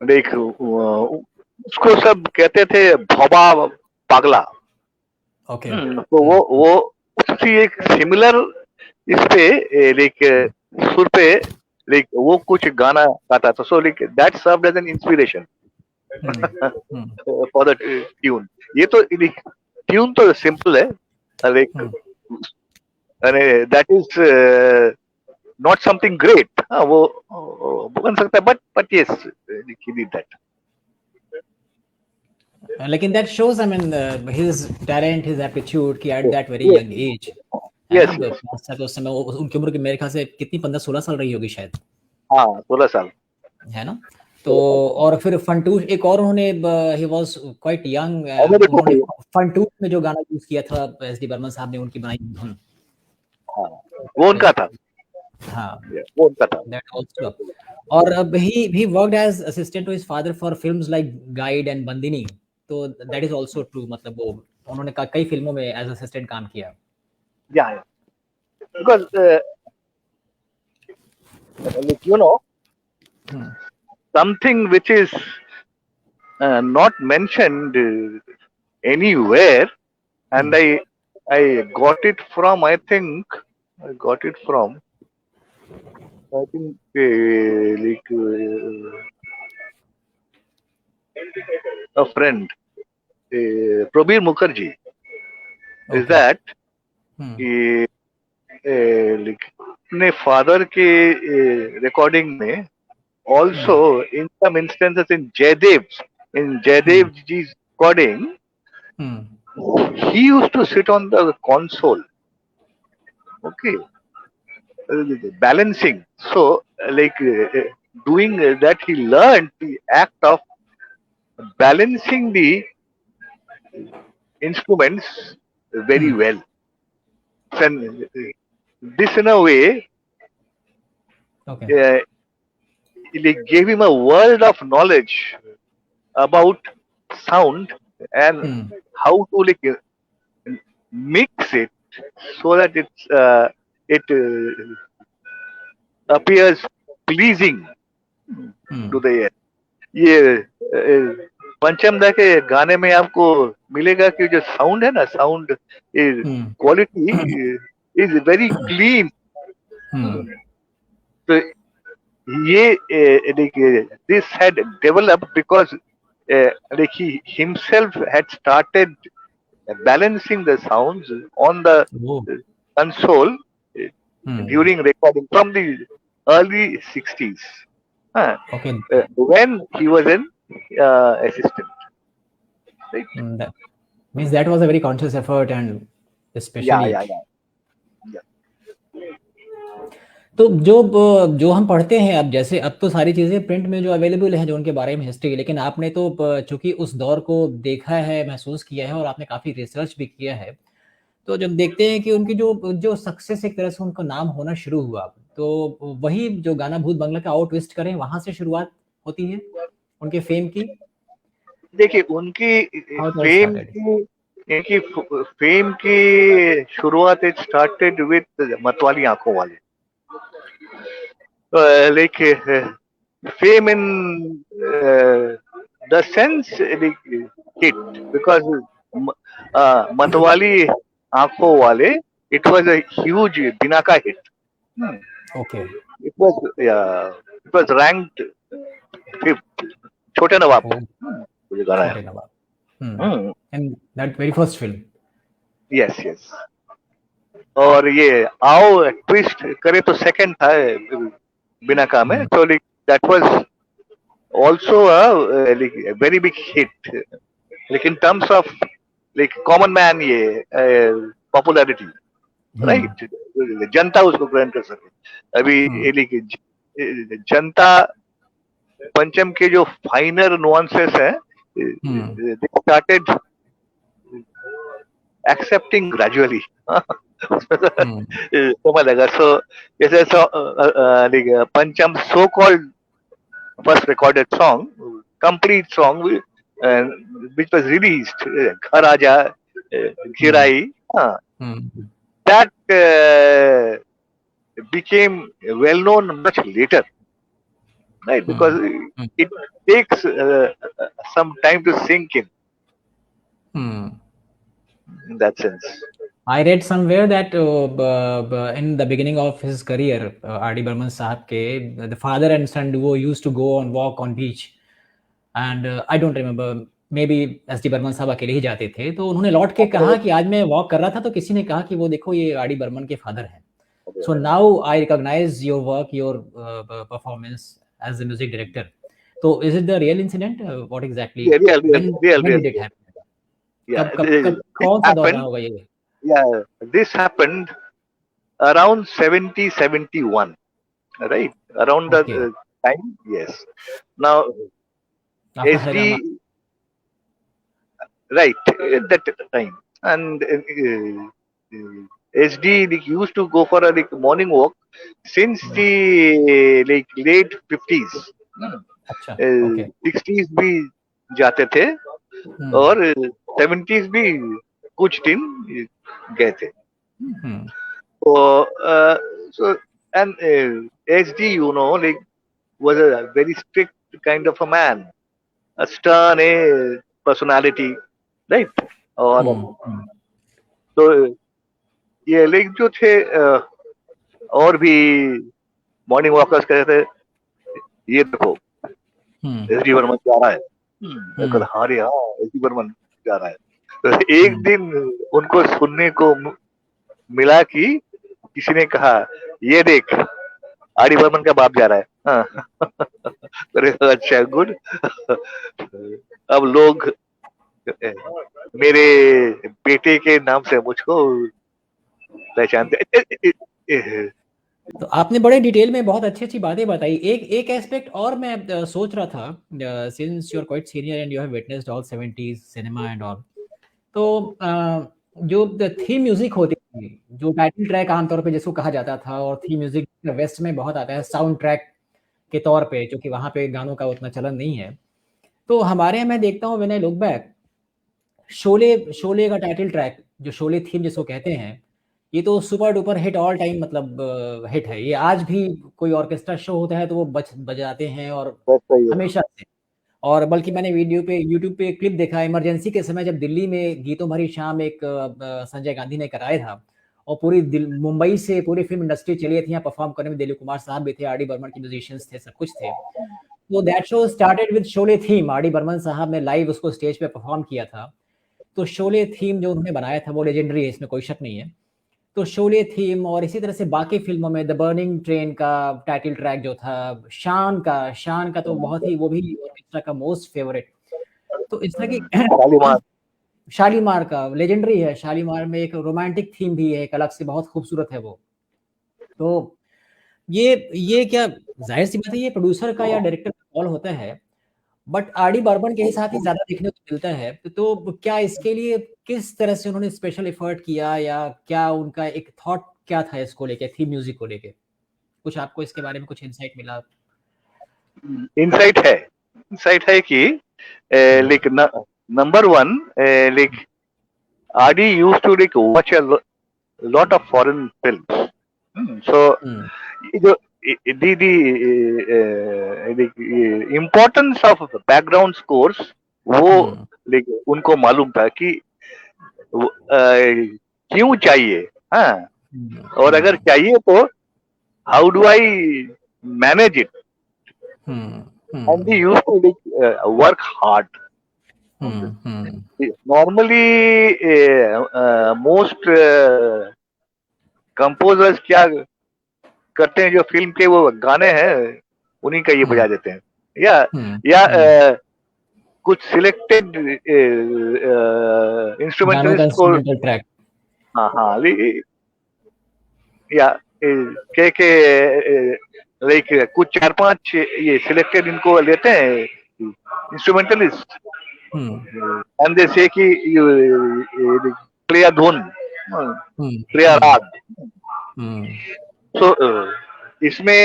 देख उसको सब कहते थे भोबा पागला। ओके, तो वो उसी एक सिमिलर इस पे लाइक सुर पे लाइक वो कुछ गाना गाता था। So like that served as an inspiration for the tune. ये तो ट्यून तो सिंपल है like that is not something great. वो बन सकता है but yes he did that. लेकिन that shows I mean his talent, his aptitude कि at that very young age है यस ना, यस प्यासा के उस समय उनकी उम्र की मेरे ख्याल से कितनी 15-16 साल रही होगी शायद, हाँ 16 साल। है ना? तो और फिर फंटूश एक और उन्होंने ही वाज क्वाइट यंग, और मैं उन्होंने देखो फंटूश में जो गाना यूज किया था एस डी बर्मन साहब ने उनकी बनाई धुन, वो उनका था। हाँ वो उनका था। that also, और अब he worked as assistant to his father for films like Guide and Bandini, तो that is also true, मतलब वो उन्होंने कई फिल्मों में एज असिस्टेंट काम किया। Yeah, because like you know something which is not mentioned anywhere, and I got it from I think like a friend Prabir Mukherjee is that like अपने father के रिकॉर्डिंग में also in some instances in Jaydev ji's recording he used to sit on the console, okay, balancing. So like doing that he learned the act of balancing the instruments very well. And this in a way it gave him a world of knowledge about sound and how to like mix it so that it appears pleasing to the ear. ये पंचम दा के गाने में आपको मिलेगा कि जो साउंड है ना, sound is quality is very clean. तो ये this had developed because like he himself had started balancing the sounds on the console during recording from the early 60s. Okay. When he was an assistant. Right? That means that was a very conscious effort, and especially Yeah. तो जो हम पढ़ते हैं अब, जैसे अब तो सारी चीज़ें प्रिंट में जो अवेलेबल है जो उनके बारे में हिस्ट्री, लेकिन आपने तो चूंकि उस दौर को देखा है, महसूस किया है और आपने काफ़ी रिसर्च भी किया है, तो जब देखते हैं कि उनकी जो सक्सेस एक तरह से उनका नाम होना शुरू हुआ, तो वही जो गाना भूत बंगला का आउट ट्विस्ट करें वहां से शुरुआत होती है उनके फेम की। देखिए उनकी फेम की शुरुआत इट स्टार्टेड विद मतवाली आंखों वाले। like fame in the sense hit because मतवाली आंखों वाले it was a huge Binaka hit. Okay. It was ranked 5th. छोटे नवाब मुझे गाना है। And that very first film. Yes. और ये आओ ट्विस्ट करे तो सेकंड था बिनाका में। So like that was also a very big hit. Like in terms of like common man ये पॉपुलैरिटी, राइट, जनता उसको ग्रहण कर सके। अभी ये लाइक जनता पंचम के जो फाइनर नुआंसेस हैं, they started accepting gradually. समझ लगा। सो जैसे पंचम so called first recorded song, complete song, which was released, Ghar Aaja, Ghirayi, that became well known much later, right? Because it takes some time to sink in that sense. I read somewhere that in the beginning of his career, R.D. Burman साहब के, the father and son duo used to go on walk on beach, and I don't remember, maybe S.D. Burman साहब अकेले ही जाते थे, तो उन्होंने लौट के कहा कि आज मैं वॉक कर रहा था तो किसी ने कहा कि वो देखो ये R.D. बर्मन के फादर हैं. So now I recognize your work, your performance as a music director. So is it the real incident? What exactly? Real. When did it happen? Yeah, कौन सा दौर होगा ये? Yeah, this happened around 71, right? Around the time, yes. Now, SD, right, at that time, and SD used to go for a morning walk since the late 50s. 60s भी जाते थे और 70s भी कुछ दिन गए थे. So and HD, was a very strict kind of a man, a stern personality, right? और तो ये जो थे और भी मॉर्निंग वॉकर्स कहते थे, ये देखो SD बर्मन जा रहा है. हाँ रे हाँ, SD बर्मन जा रहा है. तो एक दिन उनको सुनने को मिला कि किसी ने कहा ये देख R.D. बर्मन का बाप जा रहा है. अरे अच्छा, गुड. अब लोग मेरे बेटे के नाम से मुझको पहचानते. तो आपने बड़े डिटेल में बहुत अच्छी बातें बताई. एक एस्पेक्ट और मैं सोच रहा था, since you are quite senior and you have witnessed all 70s cinema and all, तो जो थीम म्यूजिक होती थी, जो टाइटल ट्रैक आमतौर पे जिसको कहा जाता था, और थीम म्यूजिक वेस्ट में बहुत आता है साउंड ट्रैक के तौर पे, क्योंकि वहाँ पे गानों का उतना चलन नहीं है. तो हमारे यहाँ मैं देखता हूँ, when I look back, Sholay का टाइटल ट्रैक, जो शोले थीम जिसको कहते हैं, ये तो super duper hit, all time मतलब हिट है. ये आज भी कोई ऑर्केस्ट्रा शो होता है तो वो बजाते हैं, और हमेशा से. और बल्कि मैंने यूट्यूब पे क्लिप देखा, इमरजेंसी के समय जब दिल्ली में गीतों भरी शाम एक संजय गांधी ने कराया था, और पूरी मुंबई से पूरी फिल्म इंडस्ट्री चली थी यहाँ परफॉर्म करने में. दिलीप कुमार साहब भी थे, R.D. बर्मन के म्यूजिशियंस थे, सब कुछ थे. तो that show started with Sholay theme. R.D. Burman साहब ने लाइव उसको स्टेज पे परफॉर्म किया था. तो शोले थीम जो उन्होंने बनाया था वो लेजेंडरी है, इसमें कोई शक नहीं है. तो शोले थीम, और इसी तरह से बाकी फिल्मों में द बर्निंग ट्रेन का टाइटल ट्रैक जो था, शान का तो बहुत ही, वो भी ऑर्केस्ट्रा का मोस्ट फेवरेट. तो इस तरह की शालीमार का लेजेंडरी है. शालीमार में एक रोमांटिक थीम भी है, एक अलग से बहुत खूबसूरत है वो. तो ये क्या, जाहिर सी बात है, ये प्रोड्यूसर का या डायरेक्टर का कॉल होता है, बट R.D. बर्मन के साथ ही ज्यादा देखने को मिलता है. तो क्या इसके लिए किस तरह से उन्होंने स्पेशल एफर्ट किया, या क्या उनका एक थॉट क्या था इसको लेके, थीम म्यूजिक को लेके? कुछ आपको इसके बारे में कुछ इंसाइट मिला? इंसाइट है कि like number one, like R.D. used to watch a lot of foreign films. So the importance of background scores, वो उनको मालूम था कि क्यों चाहिए. हाँ, और अगर चाहिए तो how do I manage it? And they used to work hard. Normally most composers क्या करते हैं, जो फिल्म के वो गाने हैं उन्हीं का ये बजा देते हैं, या कुछ सिलेक्टेड इंस्ट्रूमेंटलिस्ट को, ट्रैक, हाँ या के लाइक कुछ 4-5 ये सिलेक्टेड इनको लेते हैं इंस्ट्रूमेंटलिस्ट, एंड दे से कि प्ले अ धुन, प्ले अ राग। तो इसमें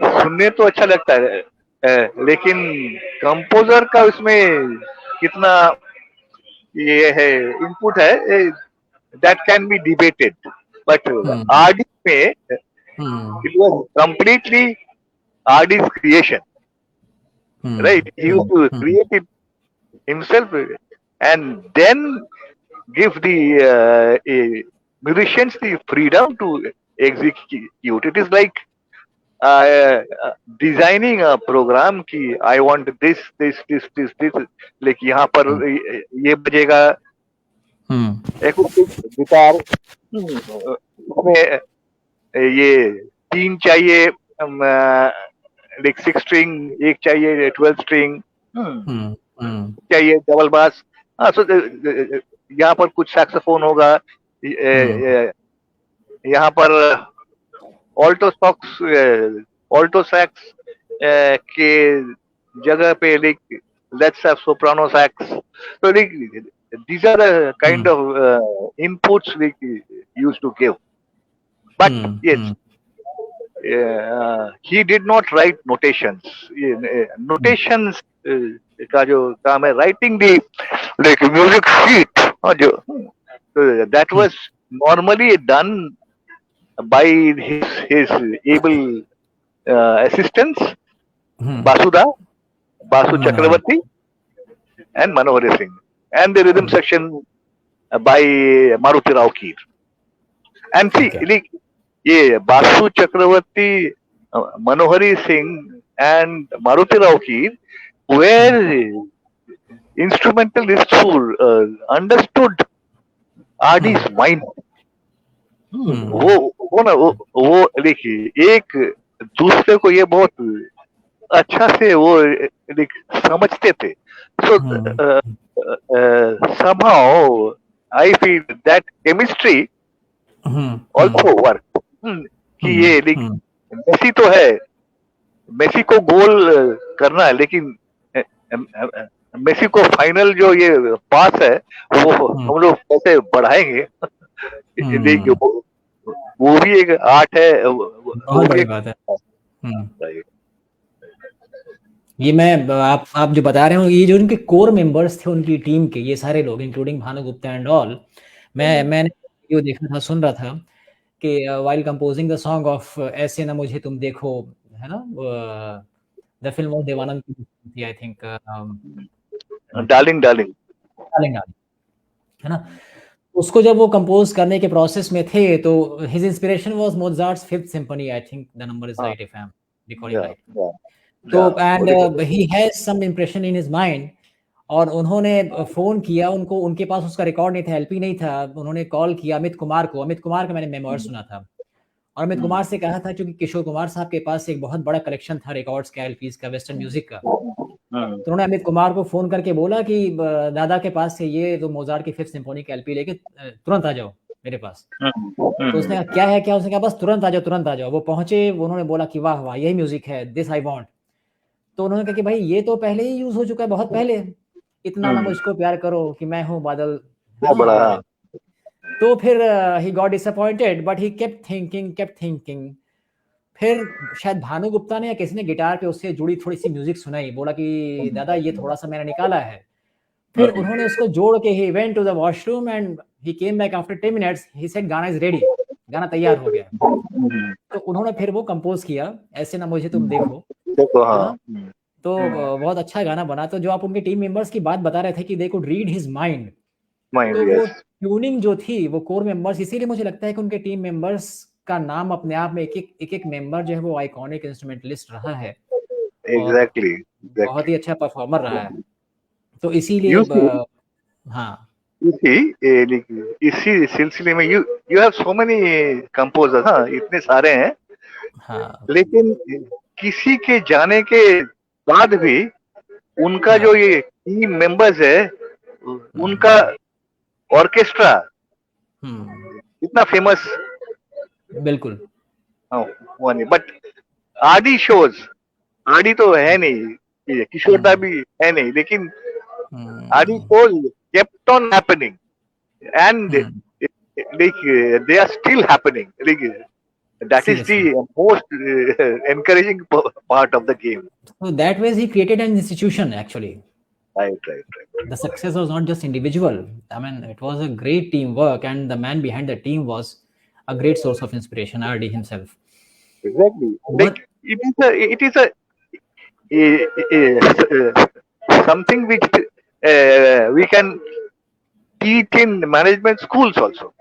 सुनने तो अच्छा लगता है, लेकिन कंपोजर का उसमें कितना ये है इनपुट है, that can be debated, but RD में it was completely RD's creation, right? He used to create it himself and then give the musicians the freedom to execute. It is like designing a program कि I want this, like यहाँ पर ये बजेगा, acoustic guitar उसमें ये 3 चाहिए, like 6 string, एक चाहिए 12 स्ट्रिंग चाहिए, डबल बास। हाँ, सो यहाँ पर कुछ सैक्सोफोन होगा, यहाँ पर ऑल्टो सैक्स के जगह पे like let's have soprano sax. So these are the kind of inputs we used to give. But yes, he did not write notations. Notations का जो काम है, writing the like music sheet, that was normally done by his able assistants, Basu Chakravarti and Manohari Singh, and the rhythm section by Maruti Rao Keer. And see, ये बासु चक्रवर्ती, मनोहरी Singh and Maruti Rao Keer were instrumentalists who understood RD's mind. वो देखिए एक दूसरे को ये बहुत अच्छा से वो समझते थे. So somehow I feel that chemistry also worked. कि ये मेसी तो है, मेसी को गोल करना है, लेकिन मेसी को फाइनल जो ये पास है वो हम लोग कैसे बढ़ाएंगे. वो भी एक आर्ट है, वो भी एक बात है. ये मैं आप जो बता रहे हो, ये जो उनके कोर मेंबर्स थे उनकी टीम के, ये सारे लोग including Bhanu Gupta and all, मैंने वीडियो देखा था, सुन रहा था कि while composing the song of ऐसे ना मुझे तुम देखो, है ना, the film of देवानंद की, I think डार्लिंग है ना. उसको जब वो कंपोज करने के प्रोसेस में थे तो his inspiration was Mozart's Fifth Symphony, I think the number is right if I'm recalling right. तो and he has some impression in his mind, और उन्होंने फोन किया उनको, उनके पास उसका रिकॉर्ड नहीं था, एलपी नहीं था. उन्होंने कॉल किया अमित कुमार को. अमित कुमार का मैंने मेमोर सुना था, और अमित कुमार से कहा था, क्योंकि किशोर कुमार साहब के पास एक बहुत बड़ा कलेक्शन था रिकॉर्ड्स का, एलपीज का, वेस्टर्न म्यूजिक का. तो उन्होंने अमित कुमार को फोन करके बोला कि दादा के पास से ये तो मोजार्ट की फिफ्थ सिम्फोनी का एलपी लेके तुरंत आ जाओ मेरे पास. तो उसने कहा क्या है क्या, उसने कहा बस तुरंत आ जाओ. वो पहुंचे, उन्होंने बोला कि वाह वाह यही म्यूजिक है, दिस आई वांट. तो उन्होंने कहा कि भाई ये तो पहले ही यूज हो चुका है, बहुत पहले, इतना ना मुझको प्यार करो कि मैं हूँ बादल. तो फिर he got disappointed but he kept thinking. फिर शायद भानु गुप्ता ने या किसी ने गिटार पे उससे जुड़ी थोड़ी सी म्यूजिक सुनाई, बोला कि दादा ये थोड़ा सा मैंने निकाला है. फिर उन्होंने उसको जोड़ के he went to the washroom and he came back after 10 minutes. He said गाना is ready, गाना तैयार हो गया. तो उन्होंने फिर वो कंपोज किया, ऐसे ना मुझे तुम देखो. तो बहुत अच्छा गाना बना. तो जो आप उनके टीम मेंबर्स की बात बता रहे थे कि they could read his mind, तो वो ट्यूनिंग जो थी वो कोर मेंबर्स, इसीलिए मुझे लगता है कि उनके टीम मेंबर्स का नाम अपने आप में एक मेंबर जो है वो आइकॉनिक इंस्ट्रूमेंटलिस्ट रहा है. एग्जैक्टली बहुत ही अच्छा परफॉर्मर रहा है. तो इसीलिए हाँ, इसी सिलसिले में you have so many composers. हाँ, इतने सारे हैं. हाँ, लेकिन किसी के जाने के बाद भी उनका जो ये टीम मेंबर्स है, उनका ऑर्केस्ट्रा इतना फेमस, बिल्कुल। हुआ नहीं। बट आदि शोज, आदि तो है नहीं, ये किशोरदा भी है नहीं, लेकिन आदि shows kept on happening and like they are still happening. Like that is the most encouraging part of the game. So that way he created an institution actually. Right. The success was not just individual. I mean, it was a great teamwork, and the man behind the team was a great source of inspiration, R.D. himself. Exactly. Like it is something which we can teach in management schools also.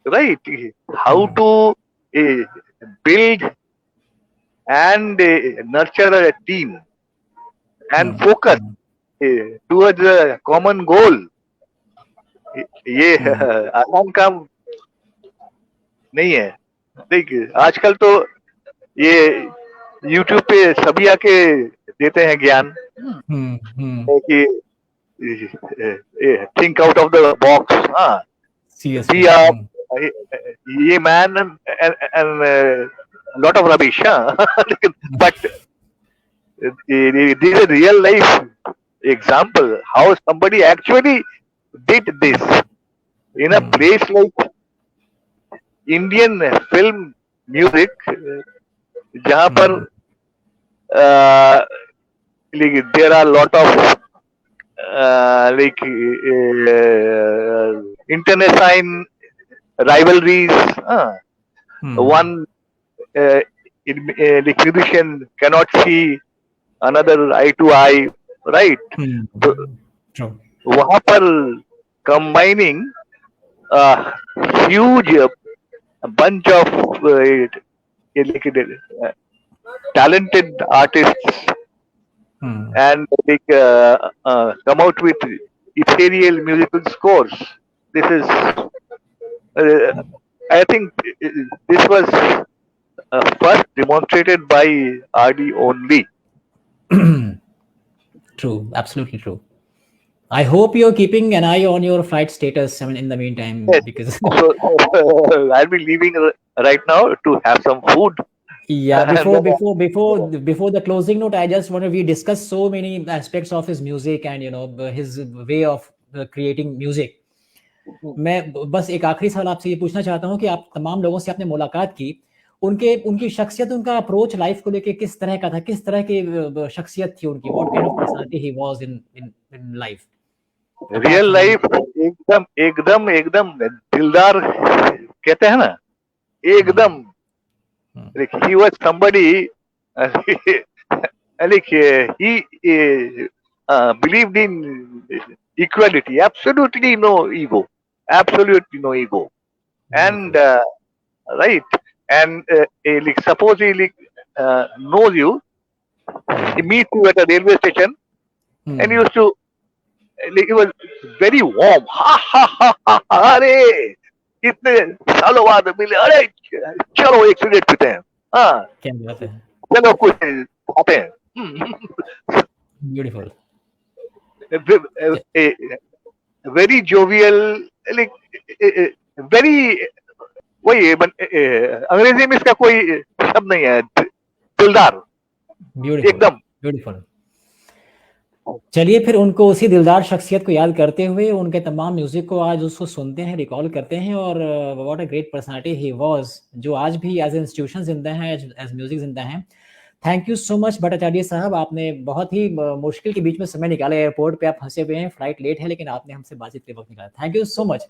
Right? How to build and nurture a team and focus towards a common goal. ये आसान काम नहीं है। देखिए आजकल तो ये YouTube पे सभी आके देते हैं ज्ञान कि think out of the box. हाँ, ये man and lot of rubbish. But this is a real life example how somebody actually did this in a place like Indian film music, जहाँ पर there are lot of internecine rivalries. One musician cannot see another eye to eye, right? True. वहाँ पर combining a huge bunch of talented artists and come out with ethereal musical scores. This is, I think, this was first demonstrated by R.D. only. True, absolutely true. I hope you're keeping an eye on your flight status in the meantime, yes. Because so, I'll be leaving right now to have some food. Yeah, before the closing note, I just want to, we discussed so many aspects of his music and his way of creating music. मैं बस एक आखिरी सवाल आपसे ये पूछना चाहता हूँ कि आप तमाम लोगों से आपने मुलाकात की, उनकी शख्सियत, उनका अप्रोच लाइफ को लेके किस तरह का था, किस तरह की शख्सियत थी उनकी, what kind of personality he was in life? Real life एकदम दिलदार कहते हैं ना, एकदम he was somebody like he believed in equality, absolutely no ego, and right, and like suppose he knows you, he meets you at a railway station, and he used to he was very warm. अरे इतने सालों बाद मिले, अरे चलो एक cigarette पीते हैं, हाँ चलो कुछ खाते हैं. Beautiful. Very jovial, like very, वही अंग्रेजी में इसका कोई शब्द नहीं है, दिलदार. एकदम ब्यूटीफुल. चलिए फिर उनको, उसी दिलदार शख्सियत को याद करते हुए उनके तमाम म्यूजिक को आज उसको सुनते हैं, रिकॉल करते हैं, और what a great personality he was, जो आज भी एज इंस्टीट्यूशन जिंदा है, एज म्यूजिक जिंदा है. Thank you so much Bhattacharya साहब, आपने बहुत ही मुश्किल के बीच में समय निकाला. एयरपोर्ट पे आप फंसे हुए हैं, फ्लाइट लेट है, लेकिन आपने हमसे बातचीत के वक्त निकाला. Thank you so much.